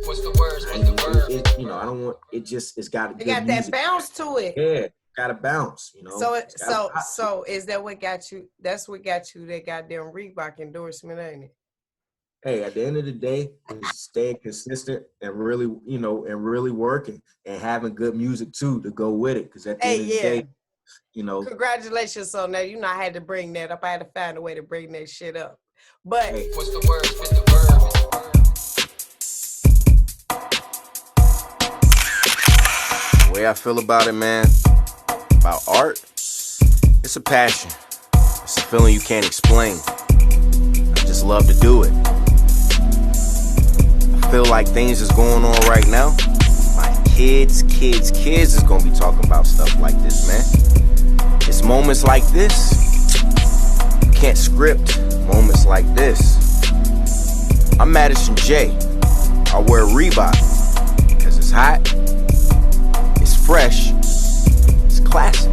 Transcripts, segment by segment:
What's the words? What's the verb? You know, I don't want it. Just it's got. It got that bounce to it. Yeah, got to bounce. You know. So is that what got you? That's what got you that goddamn Reebok endorsement, ain't it? Hey, at the end of the day, it's staying consistent and really, you know, and really working and having good music too to go with it. Because at the end of the day, you know. Congratulations on that. You know, I had to bring that up. I had to find a way to bring that shit up. But hey, what's the word? What's the verb? The way I feel about it, man, about art, it's a passion. It's a feeling you can't explain. I just love to do it. I feel like things is going on right now. My kids is gonna be talking about stuff like this, man. It's moments like this, you can't script moments like this. I'm Madison J. I wear Reebok, because it's hot, it's fresh, it's classic.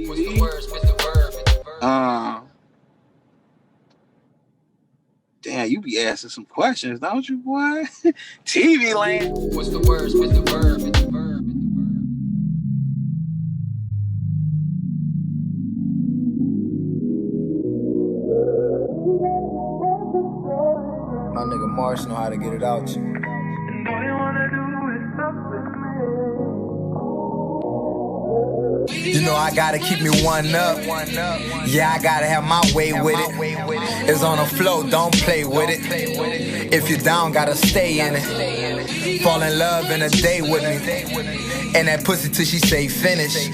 What's the words? What's the verb? Damn, you be asking some questions, don't you, boy? TV land. What's the words? What's the verb? What's the verb? My nigga Marsh know how to get it out you. You know I gotta keep me one up. Yeah, I gotta have my way with it. It's on the flow, don't play with it. If you're down, gotta stay in it. Fall in love in a day with me. And that pussy till she say finish.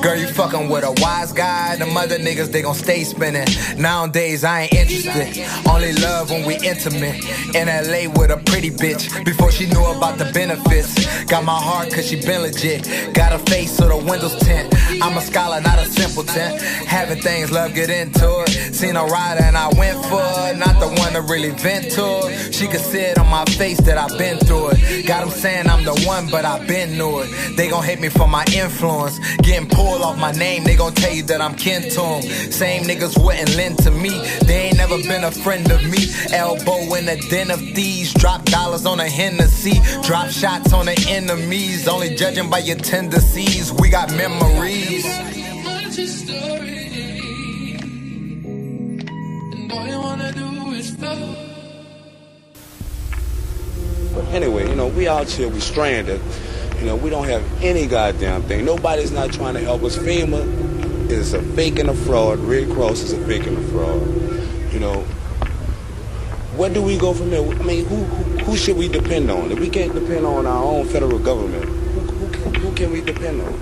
Girl, you fucking with a wise guy. Them other niggas, they gon' stay spinning. Nowadays, I ain't interested. Only love when we intimate. In LA with a pretty bitch. Before she knew about the benefits. Got my heart cause she been legit. Got a face so the windows tint. I'm a scholar, not a simpleton. Having things, love get into it. Seen a rider and I went for it. Not the one to really vent to it. She could see it on my face that I've been through it. Got them saying I'm the one, but I've been knew it. They gon' hate me for my influence. Getting pulled off my name, they gon' tell you that I'm kin to them. Same niggas wouldn't lend to me. They ain't never been a friend of me. Elbow in a den of thieves. Drop dollars on a Hennessy. Drop shots on the enemies. Only judging by your tendencies. We got memories. But anyway, you know, we out here, we stranded. You know, we don't have any goddamn thing. Nobody's not trying to help us. FEMA is a fake and a fraud. Red Cross is a fake and a fraud. You know, where do we go from there? I mean, who should we depend on? If we can't depend on our own federal government, who can we depend on?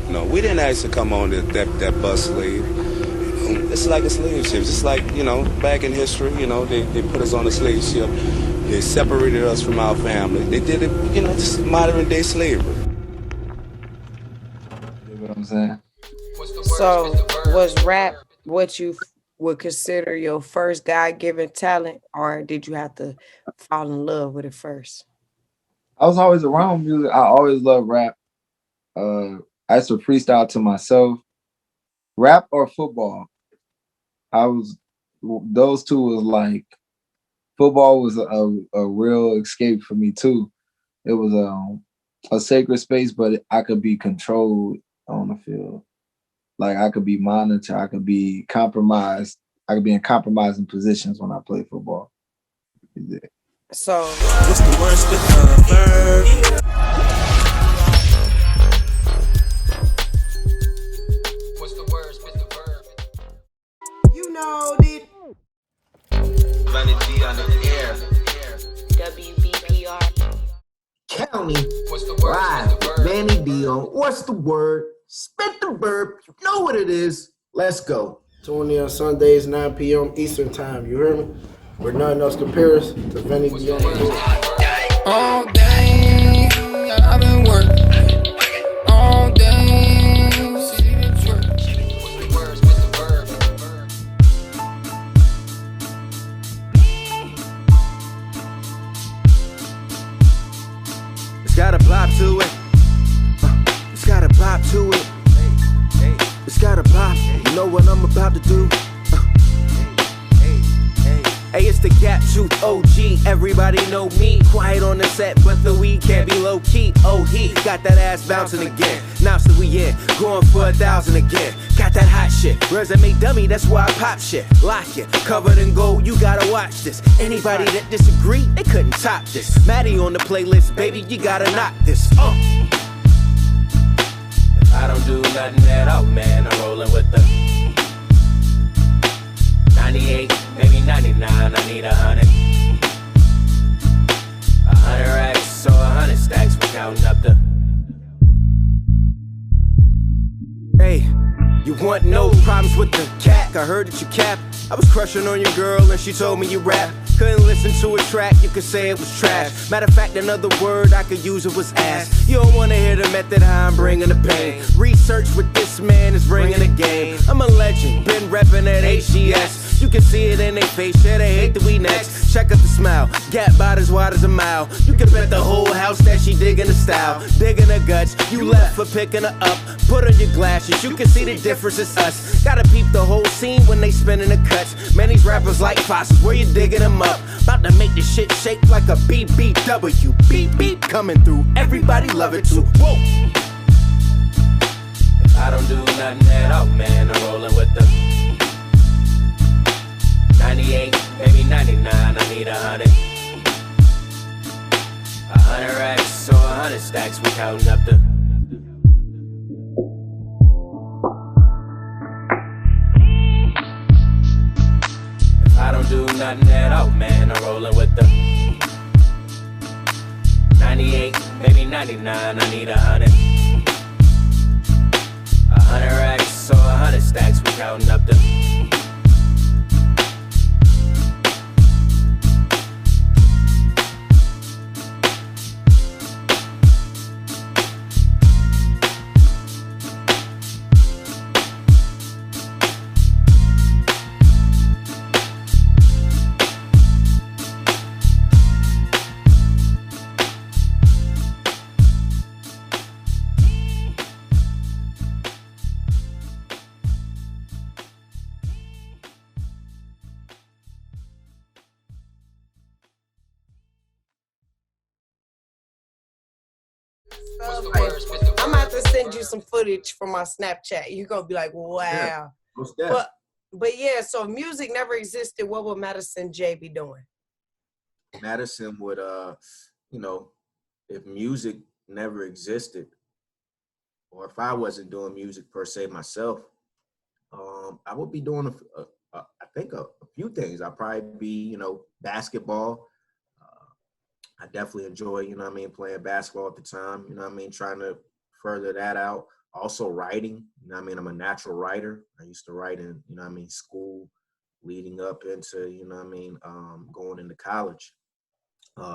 You know, we didn't ask to come on that bus slave. You know, it's like a slave ship. Just like, you know, back in history, you know, they put us on a slave ship. They separated us from our family. They did it, you know, just modern day slavery. You know what I'm saying? So was rap what you would consider your first God-given talent, or did you have to fall in love with it first? I was always around music. I always loved rap. I used to freestyle to myself. Rap or football. Those two was like, football was a real escape for me too. It was a sacred space, but I could be controlled on the field. Like I could be monitored, I could be compromised. I could be in compromising positions when I play football. So what's the worst with the verb? What's the worst with the verb? you know it. Vannyd On The Air. WBPR. County. What's the word? Live. Vanny on. What's the word? Spit the verb. You know what it is. Let's go. Tune in on Sundays, 9 p.m. Eastern Time. You hear me? Where nothing else compares to Vannyd On The Air. All day, I've been working. All day, see the twerk. What's the words? What's the verb? It's got a bop to it. It's got a bop to it. It's got a bop. You know what I'm about to do. Hey, it's It's the Gap Tooth OG, everybody know me. Quiet on the set, but the weed can't be low key. Oh, he got that ass bouncing again. Now so we in, going for 1,000 again. Got that hot shit, resume dummy, that's why I pop shit. Lock it, covered in gold, you gotta watch this. Anybody that disagree, they couldn't top this. Maddie on the playlist, baby, you gotta knock this. If I don't do nothing at all, man, I'm rolling with the 98, maybe 99, I need 100. 100 racks or 100 stacks, we counting up the. Hey, you want no problems with the cat? I heard that you cap. I was crushing on your girl and she told me you rap. Couldn't listen to a track, you could say it was trash. Matter of fact, another word I could use it was ass. You don't wanna hear the method how I'm bringing the pain. Research with this man is bringing the game. I'm a legend, been reppin' at HGS. You can see it in their face, yeah, they hate that we next. Check out the smile, gap about as wide as a mile. You can bet the whole house that she digging the style, digging her guts. You left for picking her up. Put on your glasses, you can see the difference is us. Gotta peep the whole scene when they spinning the cuts. Man, these rappers like fossils, where you digging them up? About to make this shit shake like a BBW. Beep beep coming through, everybody love it too. Whoa. If I don't do nothing at all, man, I'm rolling with the 98, maybe 99, I need 100. 100 racks or 100 stacks, we counting up the. If I don't do nothing at all, man, I'm rolling with the 98, maybe 99, I need 100. 100 racks or 100 stacks, we counting up the. I'm about to send you some footage from my Snapchat. You're gonna be like, wow. Yeah, but yeah, so if music never existed, what would Madison J be doing? Madison would, you know, if music never existed, or if I wasn't doing music per se myself, I would be doing I think a few things. I'd probably be, you know, basketball. I definitely enjoy, you know what I mean, playing basketball at the time, you know what I mean, trying to further that out. Also writing, you know what I mean, I'm a natural writer. I used to write in, you know what I mean, school leading up into, you know what I mean, going into college.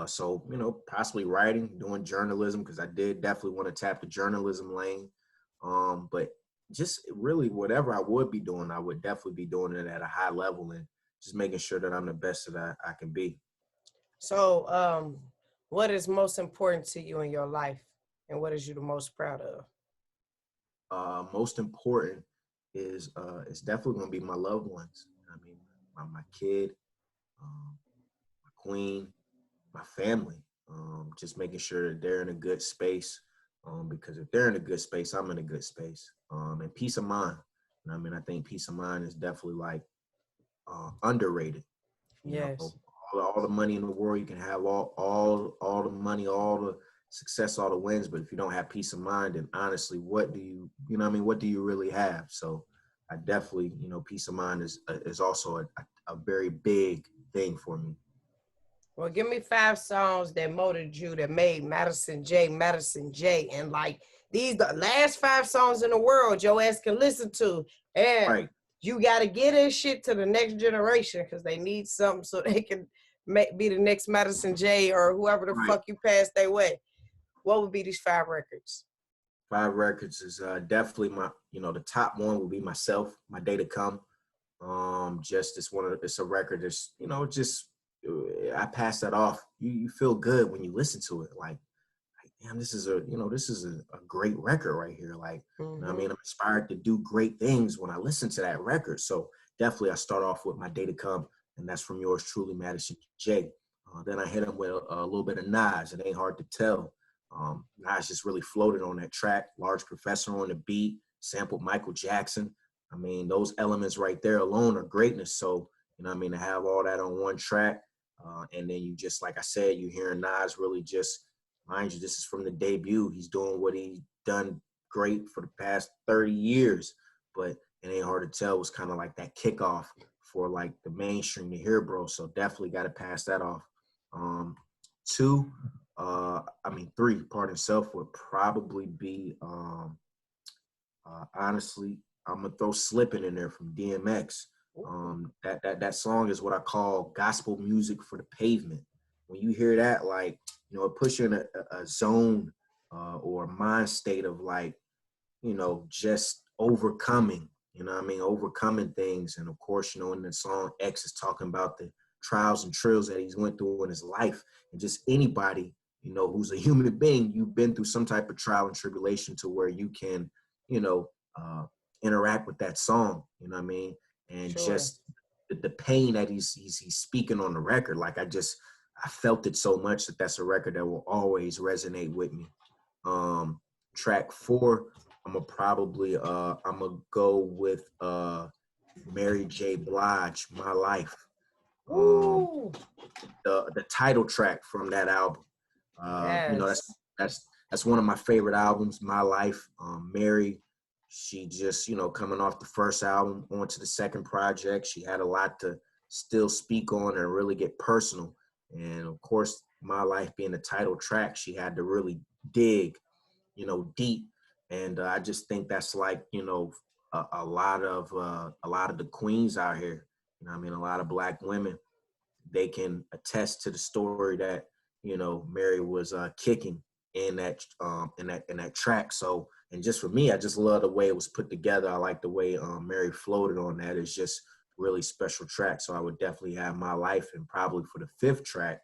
So, you know, possibly writing, doing journalism, because I did definitely want to tap the journalism lane. But just really whatever I would be doing, I would definitely be doing it at a high level and just making sure that I'm the best that I can be. So, what is most important to you in your life, and what is you the most proud of? Most important is it's definitely going to be my loved ones. I mean, my kid, my queen, my family. Just making sure that they're in a good space. Because if they're in a good space, I'm in a good space. And peace of mind. I mean, I think peace of mind is definitely like underrated. Yes. You know, all the money in the world, you can have all the money, all the success, all the wins, but if you don't have peace of mind, then honestly, what do you know what I mean, what do you really have? So I definitely, you know, peace of mind is also a very big thing for me. Well, give me 5 songs that motivated you, that made Madison J, and like these the last 5 songs in the world your ass can listen to, and Right. You got to get this shit to the next generation because they need something so they can be the next Madison J or whoever the fuck you pass their way. What would be these 5 records? 5 records is definitely my, you know, the top one would be Myself, My Day to Come. Just it's a record that's, you know, just I pass that off. You feel good when you listen to it. Like damn, this is a great record right here. Like, you know what I mean, I'm inspired to do great things when I listen to that record. So definitely I start off with My Day to Come. and that's from yours truly, Madison J. Then I hit him with a little bit of Nas. It ain't hard to tell. Nas just really floated on that track. Large Professor on the beat, sampled Michael Jackson. I mean, those elements right there alone are greatness. So, you know what I mean, to have all that on one track, and then you just, like I said, you hearing Nas really just, mind you, this is from the debut. He's doing what he's done great for the past 30 years, but it ain't hard to tell. It was kind of like that kickoff for like the mainstream to hear, bro. So definitely got to pass that off. Three, Pardon Self would probably be, honestly, I'm gonna throw Slippin' in there from DMX. That song is what I call gospel music for the pavement. When you hear that, like, you know, it puts you in a zone or a mind state of like, you know, just overcoming, you know what I mean, overcoming things. And of course, you know, in the song, X is talking about the trials and trials that he's went through in his life. And just anybody, you know, who's a human being, you've been through some type of trial and tribulation to where you can, you know, interact with that song, you know what I mean? And Sure. just the pain that he's speaking on the record, like I felt it so much that that's a record that will always resonate with me. Track 4, I'm gonna go with Mary J. Blige, My Life. The title track from that album. Yes. You know, that's one of my favorite albums, My Life. Mary, she just, you know, coming off the first album onto the second project, she had a lot to still speak on and really get personal. And of course, My Life being the title track, she had to really dig, you know, deep. And I just think that's like, you know, a lot of the queens out here, you know what I mean, a lot of Black women, they can attest to the story that, you know, Mary was kicking in that track. So, and just for me, I just love the way it was put together. I like the way Mary floated on that. It's just really special track. So I would definitely have My Life. And probably for the 5th track,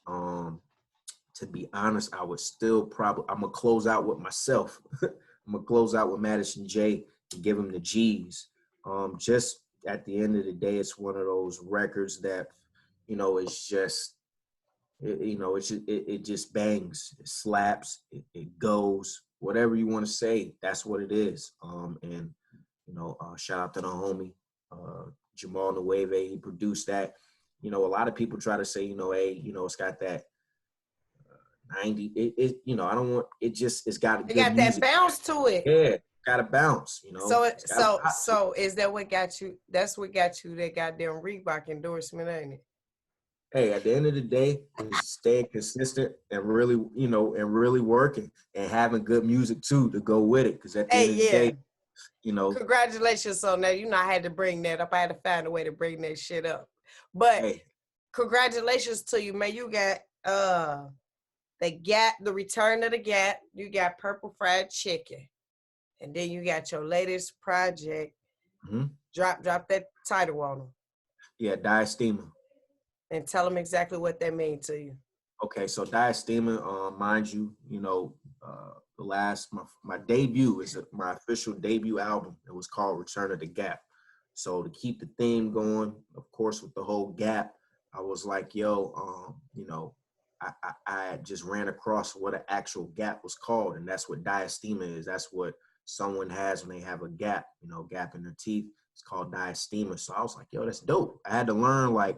to be honest, I would still I'm gonna close out with myself. I'm gonna close out with Madison J and give him the G's. Just at the end of the day, it's one of those records that, you know, it's just, it just bangs, it slaps, it goes, whatever you want to say, that's what it is. And, you know, shout out to the homie, Jamal Nueve, he produced that. You know, a lot of people try to say, you know, hey, you know, it's got that 90, you know, I don't want, it's got It got that bounce to it. Yeah, got to bounce, you know. So is that what got you, that's what got you that goddamn Reebok endorsement, ain't it? Hey, at the end of the day, it's staying consistent and really, you know, and really working and having good music too to go with it. Because at the end of the day, you know. Congratulations on that. You know, I had to bring that up. I had to find a way to bring that shit up. But congratulations to you, man. You got the Gap, the Return of the Gap. You got Purple Fried Chicken, and then you got your latest project. Mm-hmm. Drop that title on them. Yeah, Diastema. And tell them exactly what that means to you. Okay, so Diastema, mind you, you know, my debut is my official debut album. It was called Return of the Gap. So to keep the theme going, of course, with the whole gap, I was like, yo, you know, I just ran across what an actual gap was called, and that's what diastema is. That's what someone has when they have a gap, you know, gap in their teeth. It's called diastema. So I was like, yo, that's dope. I had to learn, like,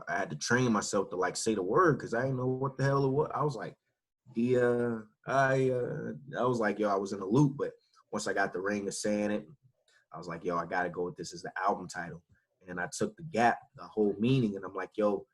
I had to train myself to like say the word because I didn't know what the hell it was. I was like, I was like, yo, I was in a loop. But once I got the ring of saying it, I was like, yo, I got to go with this as the album title. And I took the gap, the whole meaning, and I'm like, yo,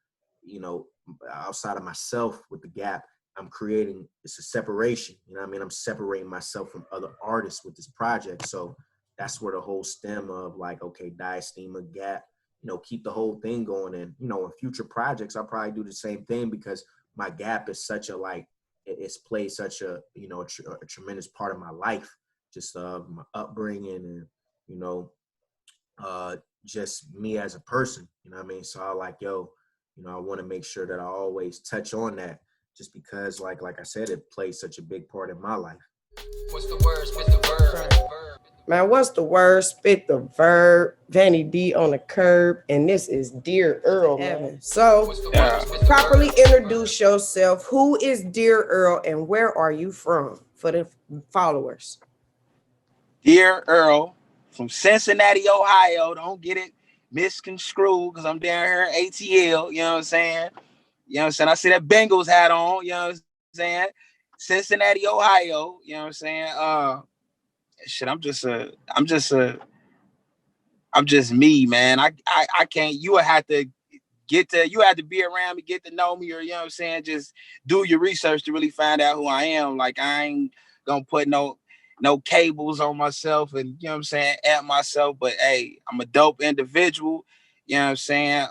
you know, outside of myself with the gap, I'm creating, it's a separation. You know what I mean? I'm separating myself from other artists with this project. So that's where the whole stem of like, okay, diastema, gap, you know, keep the whole thing going. And, you know, in future projects, I'll probably do the same thing because my gap is such a, like, it's played such a, you know, a tremendous part of my life, just my upbringing and, you know, just me as a person, you know what I mean? So I like, yo, you know, I want to make sure that I always touch on that just because, like I said, it plays such a big part in my life. What's the word? Spit the verb. Man, what's the word? Spit the verb. Vanny D on the curb, and this is Dear Earl, man. So, properly introduce yourself. Who is Dear Earl, and where are you from for the followers? Dear Earl from Cincinnati, Ohio. Don't get it misconstrued because I'm down here in ATL. You know what I'm saying? You know what I'm saying? I see that Bengals hat on. You know what I'm saying? Cincinnati, Ohio. You know what I'm saying? Shit, I'm just me, man. I can't. You would have to be around me, get to know me, or you know what I'm saying, just do your research to really find out who I am. Like I ain't gonna put no cables on myself and you know what I'm saying, at myself. But hey, I'm a dope individual. You know what I'm saying?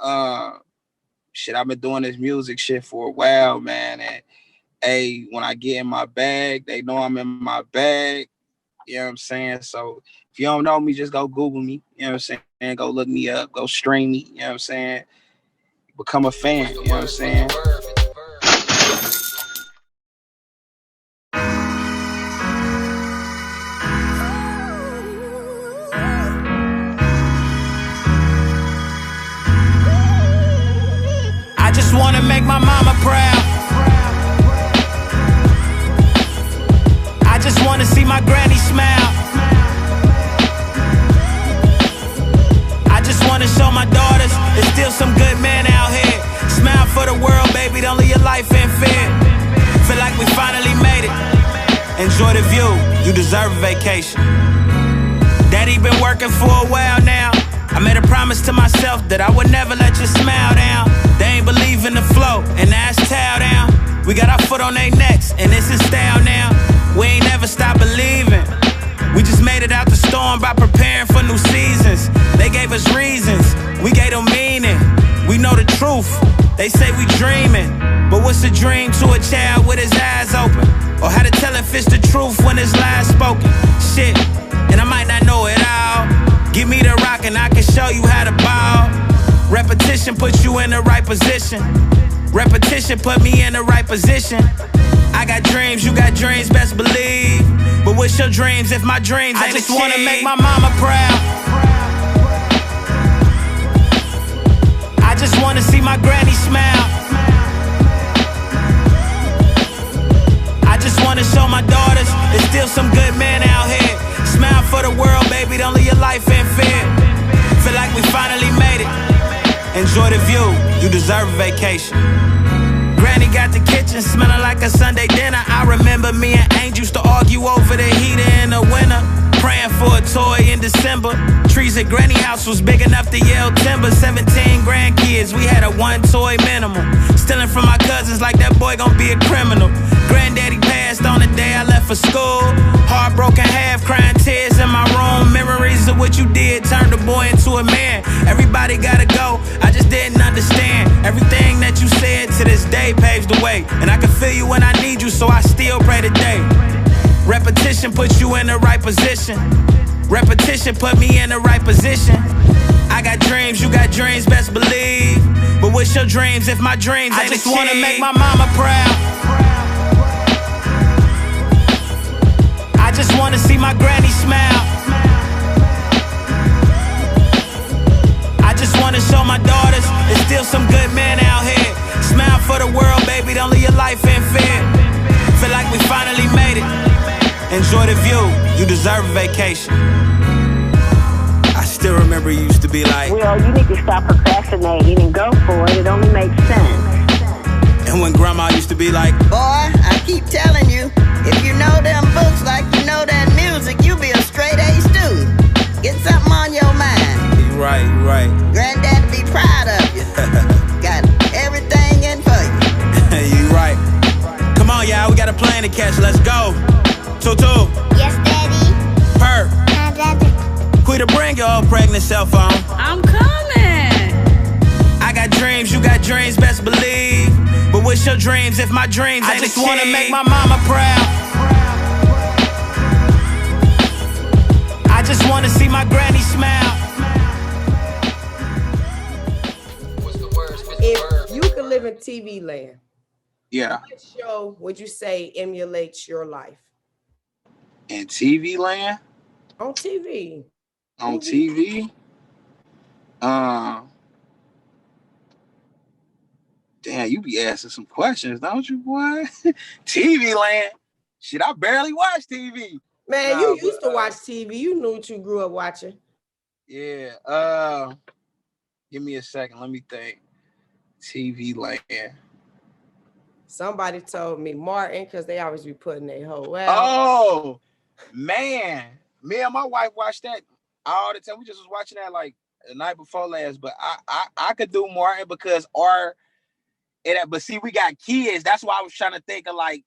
Shit, I've been doing this music shit for a while, man. And hey, when I get in my bag, they know I'm in my bag. You know what I'm saying? So if you don't know me, just go Google me. You know what I'm saying? Go look me up. Go stream me. You know what I'm saying? Become a fan. You know what I'm saying? I just wanna make my mama proud. I just wanna see my granny smile. I just wanna show my daughters there's still some good men out here. Smile for the world, baby, don't live your life in fear. Feel like we finally made it. Enjoy the view, you deserve a vacation. Daddy been working for a while now. I made a promise to myself that I would never let you smile down. They ain't believe in the flow, and that's towel down. We got our foot on their necks, and this is style now. We ain't never stop believing. We just made it out the storm by preparing for new seasons. They gave us reasons, we gave them meaning. We know the truth, they say we dreaming. But what's a dream to a child with his eyes open? Or how to tell if it's the truth when it's lies spoken? Shit, and I might not know it all. Give me the rock and I can show you how to ball. Repetition puts you in the right position. Repetition put me in the right position. I got dreams, you got dreams, best believe. But what's your dreams if my dreams ain't achieved? I just wanna make my mama proud. I just wanna see my granny smile. I just wanna show my daughters there's still some good men out here. Smile for the world, baby, don't live your life in fear. Feel like we finally made it. Enjoy the view, you deserve a vacation. Granny got the kitchen smelling like a Sunday dinner. I remember me and Angel used to argue over the heater in the winter. Praying for a toy in December. Trees at Granny house was big enough to yell timber. 17 grandkids, we had a one toy minimum. Stealing from my cousins like that boy gon' be a criminal. Granddaddy passed on the day I left for school. Heartbroken, half crying tears in my room. Memories of what you did turned a boy into a man. Everybody gotta go, I just didn't understand. Everything that you said to this day paves the way. And I can feel you when I need you, so I still pray today. Repetition puts you in the right position. Repetition put me in the right position. I got dreams, you got dreams, best believe. But what's your dreams if my dreams ain't achieved? I just wanna make my mama proud. I just wanna see my granny smile. I just wanna show my daughters there's still some good men out here. Smile for the world, baby, don't live your life in fear. Feel like we finally made it. Enjoy the view, you deserve a vacation. I still remember you used to be like, well, you need to stop procrastinating and go for it. It only makes sense. And when grandma used to be like, boy, I keep telling you, if you know them books like you know that music, you be a straight A student. Get something on your mind. You right, you right. Granddad be proud of you. Got everything in for you. You right. Come on, y'all, we got a plane to catch. Let's go. Tutu. Yes, Daddy. Perp. Hi, Daddy. Quita, bring your old pregnant cell phone. I'm coming. I got dreams, you got dreams, best believe. But what's your dreams if my dreams ain't achieved? I just wanna make my mama proud. I just wanna see my granny smile. If you could live in TV land, yeah, what show would you say emulates your life? In TV land? On TV. On TV? Damn, you be asking some questions, don't you, boy? TV land. Shit, I barely watch TV. Man, you used to watch TV. You knew what you grew up watching. Yeah. Give me a second. Let me think. TV land. Somebody told me Martin, because they always be putting their whole out. Oh, man. Me and my wife watched that all the time. We just was watching that like the night before last. But I could do Martin because but see, we got kids. That's why I was trying to think of like,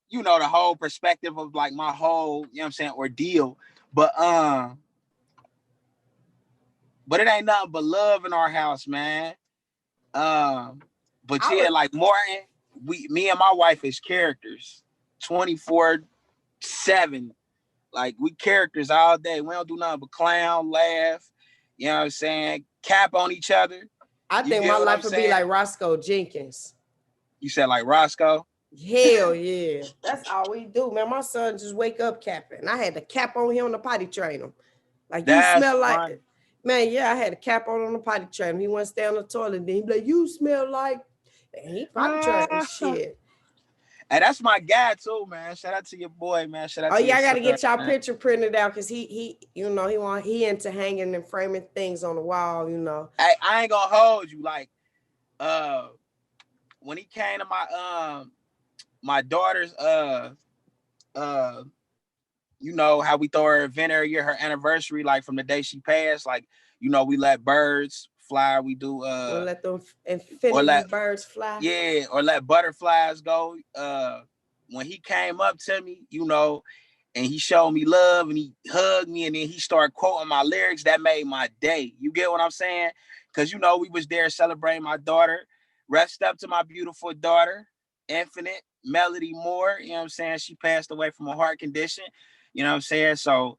you know, the whole perspective of like my whole, you know what I'm saying, ordeal. But it ain't nothing but love in our house, man. But yeah, like Martin, me and my wife is characters 24/7. Like we characters all day. We don't do nothing but clown, laugh, you know what I'm saying, cap on each other. I think my life would be like Roscoe Jenkins. You said like Roscoe? Hell yeah. That's all we do, man. My son just wake up capping. I had to cap on him on the potty train him. Like, you smell like it. Man, yeah, I had a cap on the potty train him. He went to stay on the toilet. Then he be like, you smell like, and he potty train shit. Hey, that's my guy too, man. Shout out to your boy, man. Shout out to yeah, I gotta get y'all man. picture printed out because he you know, he into hanging and framing things on the wall, you know. Hey, I ain't gonna hold you. Like, when he came to my daughter's you know how we throw her event every year, her anniversary, like from the day she passed, like, you know, we let birds fly. We do we'll let them infinity birds fly. Yeah, or let butterflies go. When he came up to me, you know, and he showed me love and he hugged me and then he started quoting my lyrics, that made my day. You get what I'm saying? Because, you know, we was there celebrating my daughter. Rest up to my beautiful daughter, Infinite Melody Moore. You know what I'm saying? She passed away from a heart condition. You know what I'm saying? So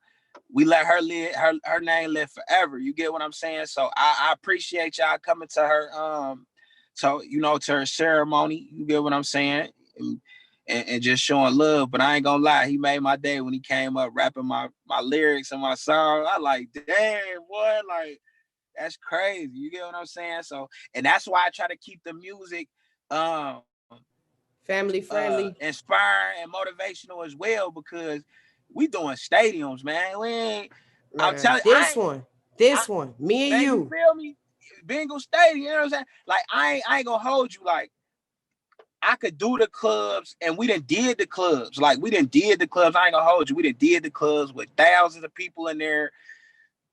we let her live, her name live forever. You get what I'm saying? So I appreciate y'all coming to her to her ceremony. You get what I'm saying? And just showing love. But I ain't gonna lie, he made my day when he came up rapping my lyrics and my song. I like, damn, boy, like, that's crazy. You get what I'm saying? So, and that's why I try to keep the music family friendly, inspiring and motivational as well, because we doing stadiums, man. We ain't, I'm telling you, this one, me and you feel me? Bengal Stadium, you know what I'm saying? Like, I ain't gonna hold you. Like, I could do the clubs, and we done did the clubs. Like, we done did the clubs. I ain't gonna hold you. We done did the clubs with thousands of people in there,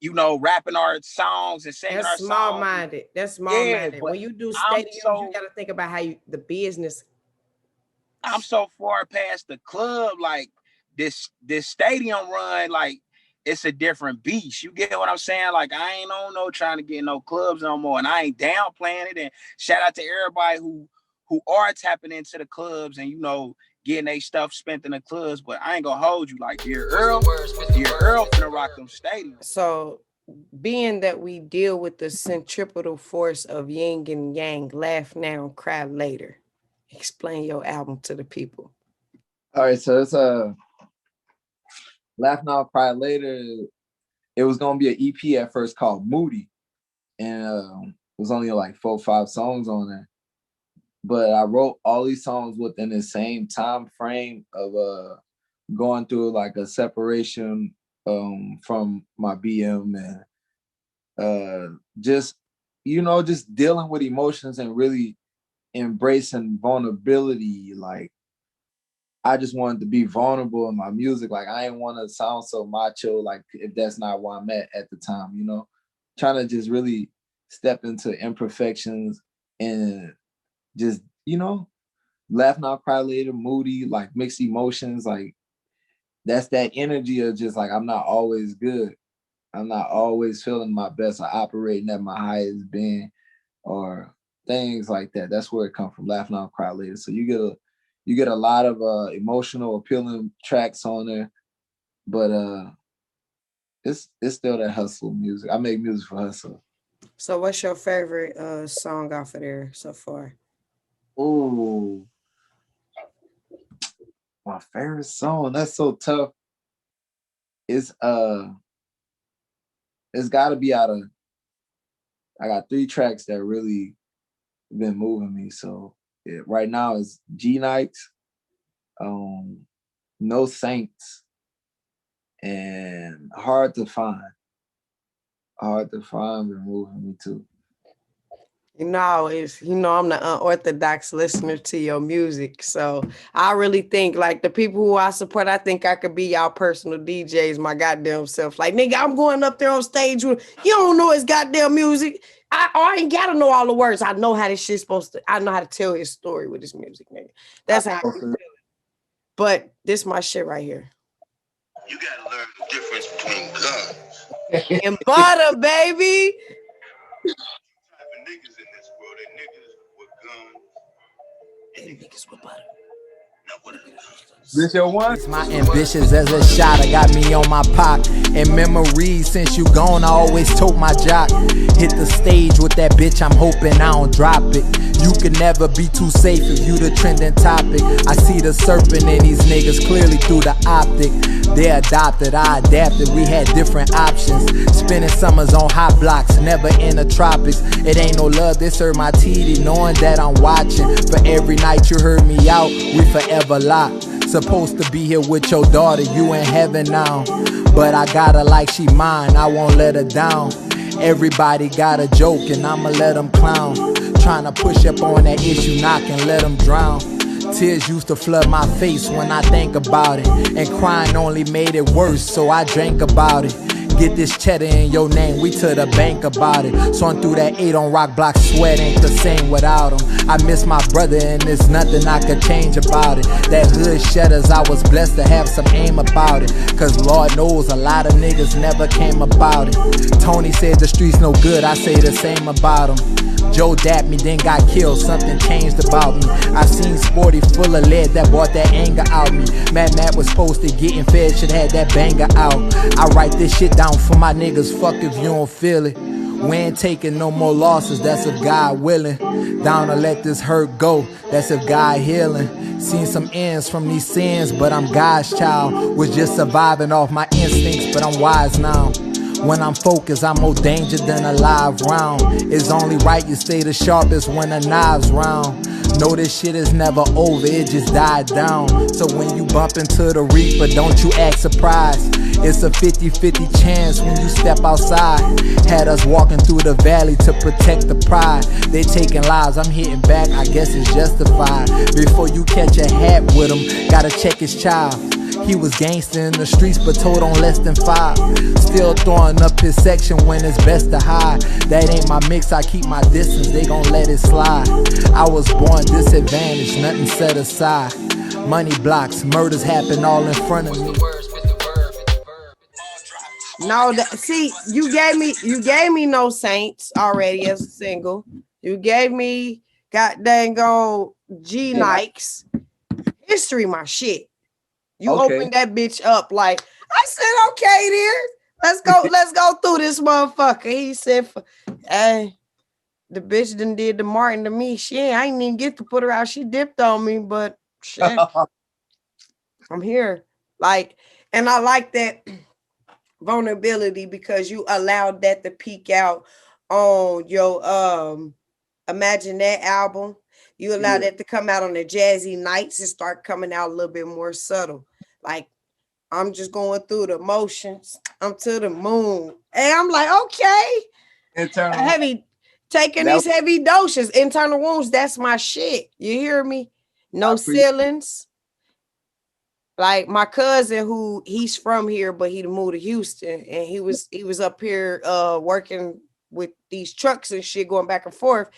you know, rapping our songs and singing our songs. Small-minded. That's small-minded. Yeah, when you do stadiums, you gotta think about how the business. I'm so far past the club. Like, this stadium run, like, it's a different beast. You get what I'm saying? Like, I ain't on no trying to get no clubs no more, and I ain't downplaying it. And shout out to everybody who are tapping into the clubs and, you know, getting their stuff spent in the clubs. But I ain't gonna hold you. Like, dear Earl finna rock them stadiums. So, being that we deal with the centripetal force of yin and yang, laugh now, cry later. Explain your album to the people. All right, so it's Laugh Now, Cry Later. It was gonna be an EP at first called Moody, and it was only like 4 or 5 songs on there. But I wrote all these songs within the same time frame of going through like a separation from my BM and just dealing with emotions and really embracing vulnerability. Like, I just wanted to be vulnerable in my music. Like, I didn't want to sound so macho, like, if that's not where I'm at the time, you know? Trying to just really step into imperfections and just, you know, laugh now, cry later, moody, like mixed emotions. Like, that's that energy of just like, I'm not always good. I'm not always feeling my best or operating at my highest being or things like that. That's where it comes from, laugh now, cry later. So you get a lot of emotional, appealing tracks on there, but it's still that hustle music. I make music for hustle. So what's your favorite song off of there so far? Oh, my favorite song. That's so tough. it's got to be out of. I got 3 tracks that really been moving me. So right now it's G Nights, No Saints, and Hard to Find. Hard to Find been moving me too. I'm the unorthodox listener to your music. So I really think like the people who I support, I think I could be y'all personal DJs, my goddamn self. Like, nigga, I'm going up there on stage with, you don't know his goddamn music. I ain't gotta know all the words. I know how this shit's supposed to, I know how to tell his story with his music, nigga. That's how I feel. But this my shit right here. You gotta learn the difference between guns and butter, baby. Niggas in this world, they niggas with guns, and they niggas with butter. Now what are the guns? This your one? My ambitions as a shot, I got me on my pop. And memories since you gone, I always tote my jock. Hit the stage with that bitch, I'm hoping I don't drop it. You can never be too safe if you the trending topic. I see the serpent in these niggas clearly through the optic. They adopted, I adapted, we had different options. Spending summers on hot blocks, never in the tropics. It ain't no love, this hurt my TD, knowing that I'm watching. For every night you heard me out, we forever locked. Supposed to be here with your daughter, you in heaven now. But I got her like she mine, I won't let her down. Everybody got a joke and I'ma let them clown. Tryna push up on that issue, knock and let them drown. Tears used to flood my face when I think about it. And crying only made it worse, so I drank about it. Get this cheddar in your name, we to the bank about it. So I'm through that 8 on rock block, sweat ain't the same without him. I miss my brother and there's nothing I could change about it. That hood shutters, I was blessed to have some aim about it. Cause Lord knows a lot of niggas never came about it. Tony said the streets no good, I say the same about him. Joe dapped me, then got killed, something changed about me. I seen Sporty full of lead that brought that anger out me. Matt was posted, getting fed, should had that banger out. I write this shit down for my niggas, fuck if you don't feel it. We ain't taking no more losses, that's if God willing. Down to let this hurt go, that's if God healing. Seen some ends from these sins, but I'm God's child. Was just surviving off my instincts, but I'm wise now. When I'm focused, I'm more danger than a live round. It's only right you stay the sharpest when the knives round. Know this shit is never over, it just died down. So when you bump into the reaper, don't you act surprised. It's a 50-50 chance when you step outside. Had us walking through the valley to protect the pride. They taking lives, I'm hitting back, I guess it's justified. Before you catch a hat with him, gotta check his child. He was gangster in the streets, but told on less than 5. Still throwing up his section when it's best to hide. That ain't my mix, I keep my distance, they gon' let it slide. I was born disadvantaged, nothing set aside. Money blocks, murders happen all in front of me. No, see, you gave me No Saints already as a single. You gave me god dang on G Nikes. History my shit. You opened that bitch up like I said, okay, then let's go through this motherfucker. He said, hey, the bitch done did the Martin to me. Shit, I ain't even get to put her out. She dipped on me, but shit, I'm here. Like, and I like that vulnerability because you allowed that to peek out on your Imagine That album. You allowed that to come out on the Jazzy Nights and start coming out a little bit more subtle. Like, I'm just going through the motions. I'm to the moon. And I'm like, okay. Internal. Taking these heavy doses. Internal wounds, that's my shit. You hear me? No ceilings. Like my cousin who he's from here, but he moved to Houston and he was up here working with these trucks and shit going back and forth.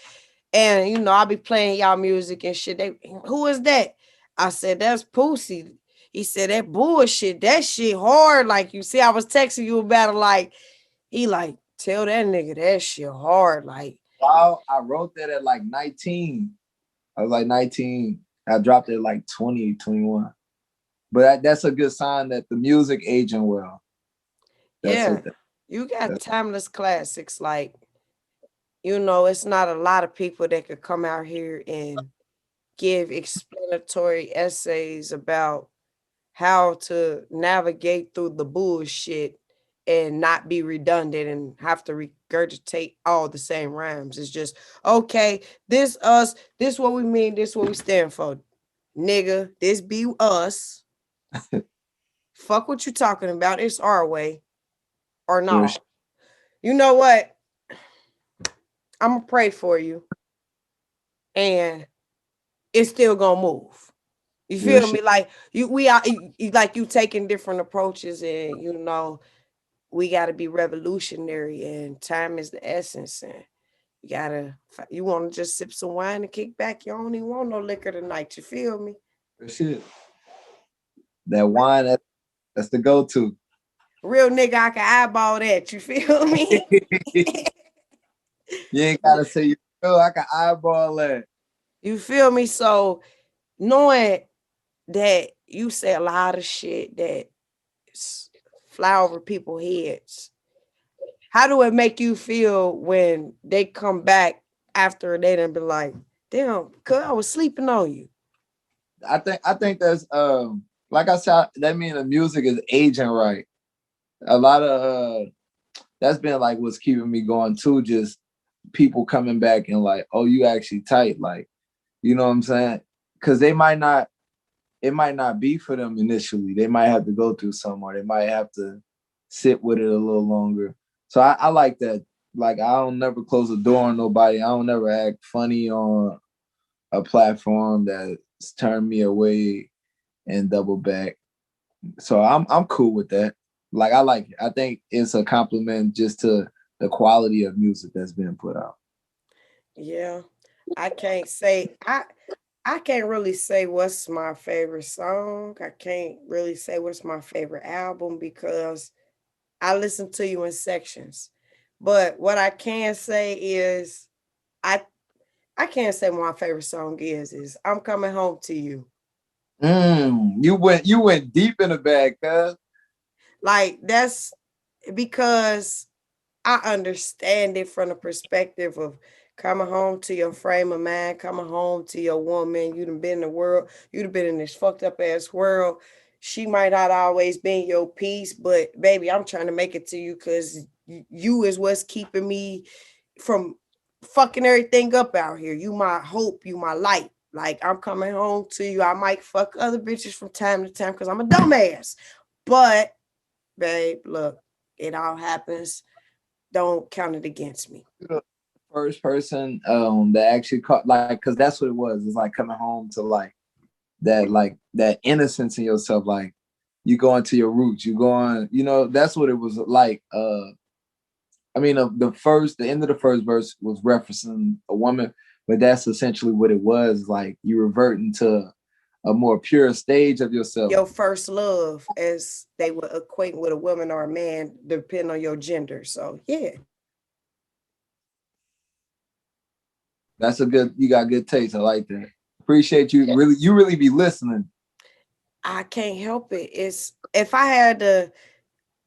And you know, I'll be playing y'all music and shit. Who is that? I said, that's Pussy. He said, that bullshit, that shit hard. Like, you see, I was texting you about it. Like, he like, tell that nigga that shit hard. Like, wow, I wrote that at like 19. I was like 19. I dropped it at like 20, 21. But that's a good sign that the music aging well. You got timeless classics. Like, you know, it's not a lot of people that could come out here and give explanatory essays about how to navigate through the bullshit and not be redundant and have to regurgitate all the same rhymes. It's just, okay, this us, this what we mean, this what we stand for. Nigga, this be us. Fuck what you talking about. It's our way. Or no. You know what? I'm gonna pray for you. And it's still gonna move. You feel me? Like we are like you taking different approaches, and you know, we gotta be revolutionary, and time is the essence. And you want to just sip some wine and kick back. You don't even want no liquor tonight. You feel me? Shit. That wine, that's the go-to. Real nigga, I can eyeball that. You feel me? You ain't gotta say, I can eyeball that. You feel me? So knowing that you say a lot of shit that fly over people's heads, how do it make you feel when they come back after they done been like, damn, cuz I was sleeping on you? I think that's like I said, that means the music is aging right. A lot of that's been like what's keeping me going too, just people coming back and like, oh, you actually tight, like, you know what I'm saying? Because it might not be for them initially. They might have to go through some, or they might have to sit with it a little longer. So I like that. Like, I don't never close the door on nobody. I don't never act funny on a platform that's turned me away and double back. So I'm cool with that. Like, I like it. I think it's a compliment just to the quality of music that's being put out. Yeah. I can't really say what's my favorite song. I can't really say what's my favorite album because I listen to you in sections. But what I can say is I can't say what my favorite song is I'm Coming Home to You. You went deep in the bag, cuz. Like, that's because I understand it from the perspective of coming home to your frame of mind, coming home to your woman. You done been in the world, you done been in this fucked up ass world. She might not always be in your peace, but baby, I'm trying to make it to you because you is what's keeping me from fucking everything up out here. You my hope, you my light. Like, I'm coming home to you. I might fuck other bitches from time to time because I'm a dumbass. But, babe, look, it all happens. Don't count it against me. First person that actually caught, like, because that's what it was. It's like coming home to like that innocence in yourself. Like, you go into your roots. You go on, you know, that's what it was like. I mean, the end of the first verse was referencing a woman, but that's essentially what it was. Like, you reverting to a more pure stage of yourself. Your first love, as they would equate with a woman or a man, depending on your gender. So, yeah. That's you got good taste. I like that. Appreciate you. Really, you really be listening. I can't help it. If I had to,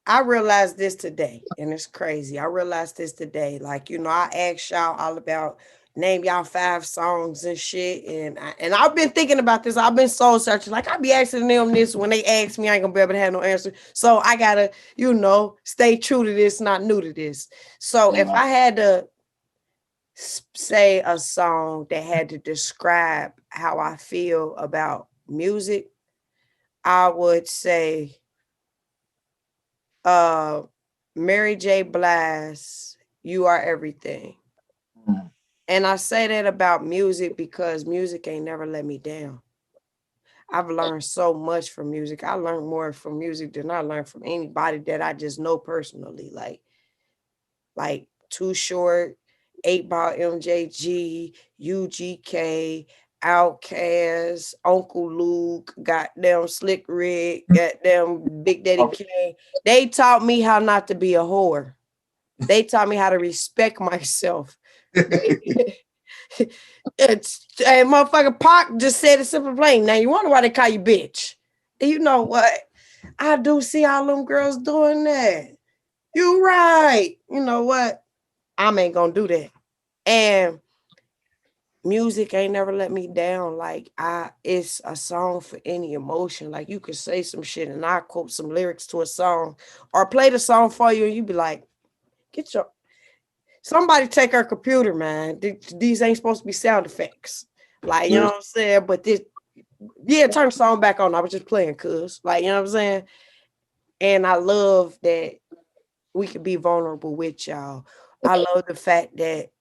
I realized this today, and it's crazy. I realized this today. Like, you know, I asked y'all all about name y'all 5 songs and shit. And I've been thinking about this. I've been soul searching. Like, I be asking them this. When they ask me, I ain't gonna be able to have no answer. So I gotta, you know, stay true to this, not new to this. So if I had to say a song that had to describe how I feel about music, I would say Mary J. Blige, You Are Everything. And I say that about music because music ain't never let me down. I've learned so much from music. I learned more from music than I learned from anybody that I just know personally. Like Too Short, 8 Ball MJG, UGK, Outkast, Uncle Luke, goddamn Slick Rick, goddamn Big Daddy Kane. They taught me how not to be a whore. They taught me how to respect myself. And motherfucking Pac just said it simple plain. Now you wonder why they call you bitch. And you know what? I do see all them girls doing that. You right. You know what? I ain't gonna do that. And music ain't never let me down. Like it's a song for any emotion. Like you could say some shit and I quote some lyrics to a song or play the song for you and you be like, somebody take her computer, man. These ain't supposed to be sound effects. Like, you know what I'm saying? But turn the song back on. I was just playing cuz. Like, you know what I'm saying? And I love that we could be vulnerable with y'all. I love the fact that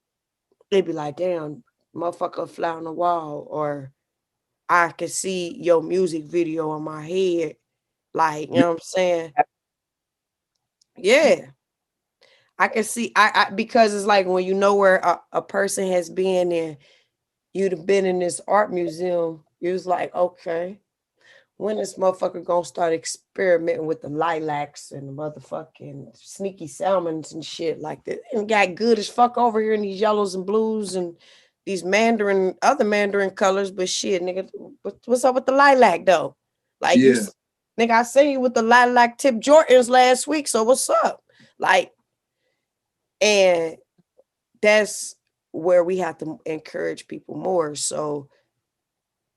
they be like, damn, motherfucker fly on the wall, or I can see your music video on my head. Like, you know what I'm saying? Yeah. I can see, I because it's like when you know where a person has been and you'd have been in this art museum, you was like, okay, when this motherfucker gonna start experimenting with the lilacs and the motherfucking sneaky salmons and shit like that? And got good as fuck over here in these yellows and blues and these other mandarin colors, but shit, nigga, what's up with the lilac though? Like you, nigga, I seen you with the lilac tip Jordans last week, so what's up? Like, and that's where we have to encourage people more. So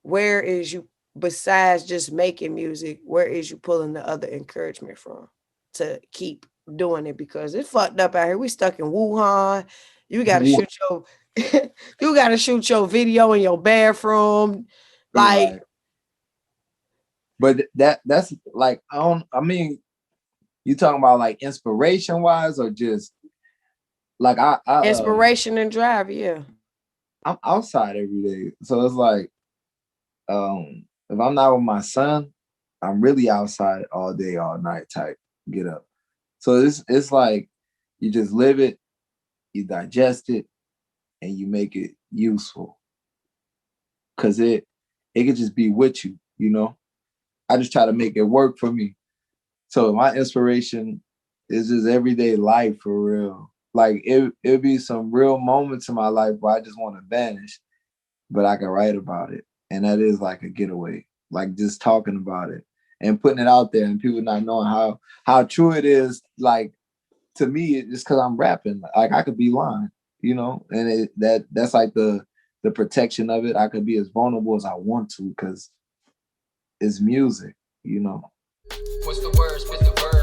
where is you, besides just making music, where is you pulling the other encouragement from to keep doing it? Because it's fucked up out here. We stuck in Wuhan. You gotta shoot your you gotta shoot your video in your bathroom. Like, right. But that's like, I mean, you talking about like inspiration wise or just like I inspiration and drive, yeah. I'm outside every day. So it's like if I'm not with my son, I'm really outside all day, all night type get up. So it's like you just live it, you digest it, and you make it useful. Cause it could just be with you, you know. I just try to make it work for me. So my inspiration is just everyday life for real. Like it'll be some real moments in my life where I just want to vanish, but I can write about it. And that is like a getaway, like just talking about it and putting it out there and people not knowing how true it is. Like to me, it's because I'm rapping. Like I could be lying, you know, and that's like the protection of it. I could be as vulnerable as I want to because it's music, you know. What's the word? Spit the verb.